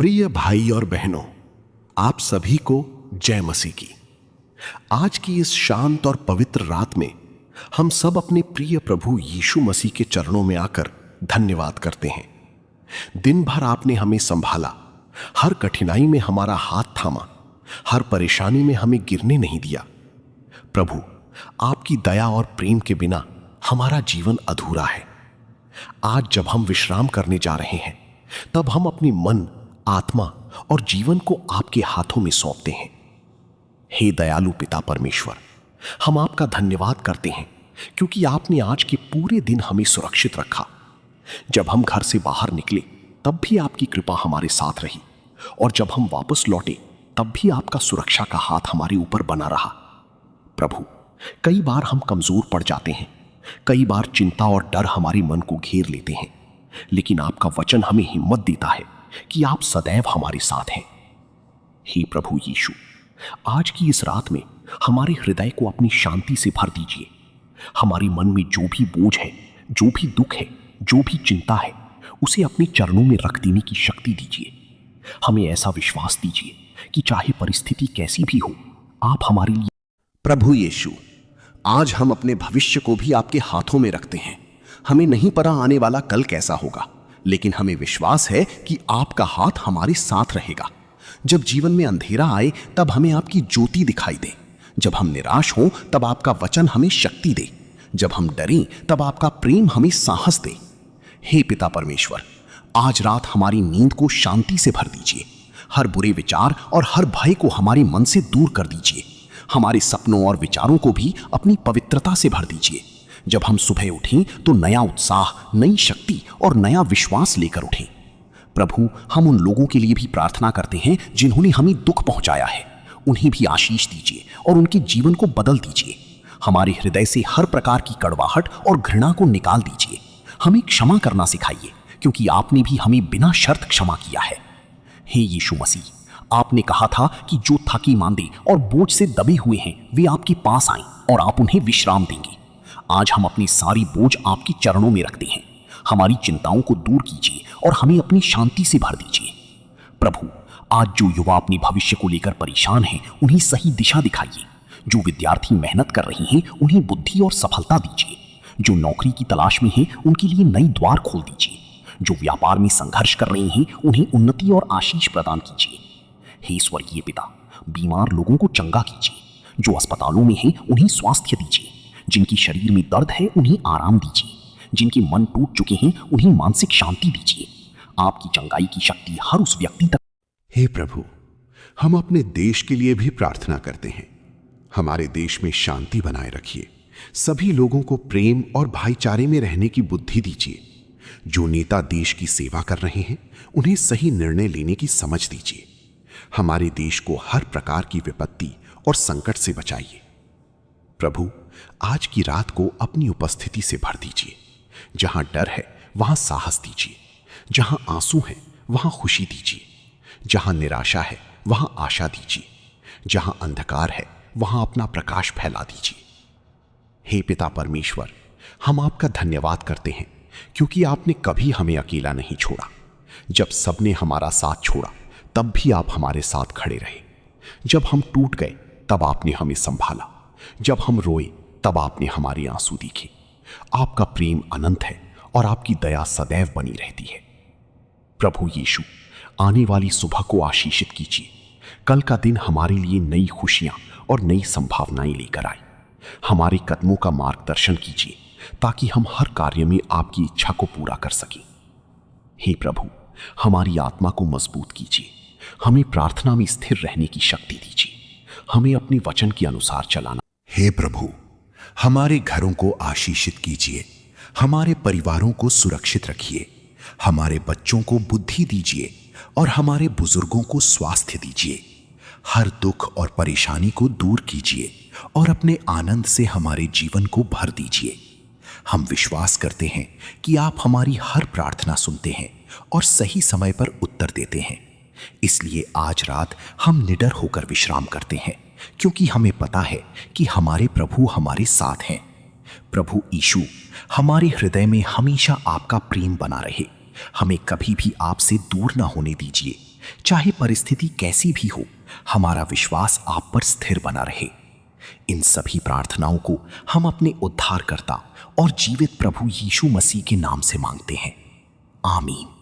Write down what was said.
प्रिय भाई और बहनों, आप सभी को जय मसीह की। आज की इस शांत और पवित्र रात में हम सब अपने प्रिय प्रभु यीशु मसीह के चरणों में आकर धन्यवाद करते हैं। दिन भर आपने हमें संभाला, हर कठिनाई में हमारा हाथ थामा, हर परेशानी में हमें गिरने नहीं दिया। प्रभु, आपकी दया और प्रेम के बिना हमारा जीवन अधूरा है। आज जब हम विश्राम करने जा रहे हैं, तब हम अपनी मन, आत्मा और जीवन को आपके हाथों में सौंपते हैं। हे दयालु पिता परमेश्वर, हम आपका धन्यवाद करते हैं क्योंकि आपने आज के पूरे दिन हमें सुरक्षित रखा। जब हम घर से बाहर निकले तब भी आपकी कृपा हमारे साथ रही, और जब हम वापस लौटे तब भी आपका सुरक्षा का हाथ हमारे ऊपर बना रहा। प्रभु, कई बार हम कमजोर पड़ जाते हैं, कई बार चिंता और डर हमारे मन को घेर लेते हैं, लेकिन आपका वचन हमें हिम्मत देता है कि आप सदैव हमारे साथ हैं। हे प्रभु यीशु, आज की इस रात में हमारे हृदय को अपनी शांति से भर दीजिए। हमारे मन में जो भी बोझ है, जो भी दुख है, जो भी चिंता है, उसे अपने चरणों में रख देने की शक्ति दीजिए। हमें ऐसा विश्वास दीजिए कि चाहे परिस्थिति कैसी भी हो, आप हमारे लिए। प्रभु यीशु, आज हम अपने भविष्य को भी आपके हाथों में रखते हैं। हमें नहीं पता आने वाला कल कैसा होगा, लेकिन हमें विश्वास है कि आपका हाथ हमारे साथ रहेगा। जब जीवन में अंधेरा आए तब हमें आपकी ज्योति दिखाई दे। जब हम निराश हों तब आपका वचन हमें शक्ति दे। जब हम डरें तब आपका प्रेम हमें साहस दे। हे पिता परमेश्वर, आज रात हमारी नींद को शांति से भर दीजिए। हर बुरे विचार और हर भय को हमारे मन से दूर कर दीजिए। हमारे सपनों और विचारों को भी अपनी पवित्रता से भर दीजिए। जब हम सुबह उठें तो नया उत्साह, नई शक्ति और नया विश्वास लेकर उठें। प्रभु, हम उन लोगों के लिए भी प्रार्थना करते हैं जिन्होंने हमें दुख पहुंचाया है। उन्हें भी आशीष दीजिए और उनके जीवन को बदल दीजिए। हमारे हृदय से हर प्रकार की कड़वाहट और घृणा को निकाल दीजिए। हमें क्षमा करना सिखाइए, क्योंकि आपने भी हमें बिना शर्त क्षमा किया है। हे यीशु मसीह, आपने कहा था कि जो थके मांदे और बोझ से दबे हुए हैं वे आपके पास आएं और आप उन्हें विश्राम देंगे। आज हम अपनी सारी बोझ आपके चरणों में रखते हैं। हमारी चिंताओं को दूर कीजिए और हमें अपनी शांति से भर दीजिए। प्रभु, आज जो युवा अपने भविष्य को लेकर परेशान हैं, उन्हें सही दिशा दिखाइए। जो विद्यार्थी मेहनत कर रहे हैं, उन्हें बुद्धि और सफलता दीजिए। जो नौकरी की तलाश में हैं, उनके लिए नई द्वार खोल दीजिए। जो व्यापार में संघर्ष कर रहे हैं, उन्हें उन्नति और आशीष प्रदान कीजिए। हे स्वर्गीय पिता, बीमार लोगों को चंगा कीजिए। जो अस्पतालों में हैं, उन्हें स्वास्थ्य दीजिए। जिनकी शरीर में दर्द है, उन्हें आराम दीजिए। जिनके मन टूट चुके हैं, उन्हें मानसिक शांति दीजिए। आपकी चंगाई की शक्ति हर उस व्यक्ति तक। हे प्रभु, हम अपने देश के लिए भी प्रार्थना करते हैं। हमारे देश में शांति बनाए रखिए। सभी लोगों को प्रेम और भाईचारे में रहने की बुद्धि दीजिए। जो नेता देश की सेवा कर रहे हैं, उन्हें सही निर्णय लेने की समझ दीजिए। हमारे देश को हर प्रकार की विपत्ति और संकट से बचाइए। प्रभु, आज की रात को अपनी उपस्थिति से भर दीजिए। जहां डर है वहां साहस दीजिए। जहां आंसू है वहां खुशी दीजिए। जहां निराशा है वहां आशा दीजिए। जहां अंधकार है वहां अपना प्रकाश फैला दीजिए। हे पिता परमेश्वर, हम आपका धन्यवाद करते हैं क्योंकि आपने कभी हमें अकेला नहीं छोड़ा। जब सबने हमारा साथ छोड़ा तब भी आप हमारे साथ खड़े रहे। जब हम टूट गए तब आपने हमें संभाला। जब हम रोए तब आपने हमारे आंसू देखे। आपका प्रेम अनंत है और आपकी दया सदैव बनी रहती है। प्रभु यीशु, आने वाली सुबह को आशीषित कीजिए। कल का दिन हमारे लिए नई खुशियां और नई संभावनाएं लेकर आए। हमारे कदमों का मार्गदर्शन कीजिए ताकि हम हर कार्य में आपकी इच्छा को पूरा कर सकें। हे प्रभु, हमारी आत्मा को मजबूत कीजिए। हमें प्रार्थना में स्थिर रहने की शक्ति दीजिए। हमें अपने वचन के अनुसार चलाना। हे प्रभु, हमारे घरों को आशीषित कीजिए। हमारे परिवारों को सुरक्षित रखिए। हमारे बच्चों को बुद्धि दीजिए और हमारे बुजुर्गों को स्वास्थ्य दीजिए। हर दुख और परेशानी को दूर कीजिए और अपने आनंद से हमारे जीवन को भर दीजिए। हम विश्वास करते हैं कि आप हमारी हर प्रार्थना सुनते हैं और सही समय पर उत्तर देते हैं। इसलिए आज रात हम निडर होकर विश्राम करते हैं, क्योंकि हमें पता है कि हमारे प्रभु हमारे साथ हैं। प्रभु यीशु, हमारे हृदय में हमेशा आपका प्रेम बना रहे। हमें कभी भी आपसे दूर ना होने दीजिए। चाहे परिस्थिति कैसी भी हो, हमारा विश्वास आप पर स्थिर बना रहे। इन सभी प्रार्थनाओं को हम अपने उद्धारकर्ता और जीवित प्रभु यीशु मसीह के नाम से मांगते हैं। आमीन।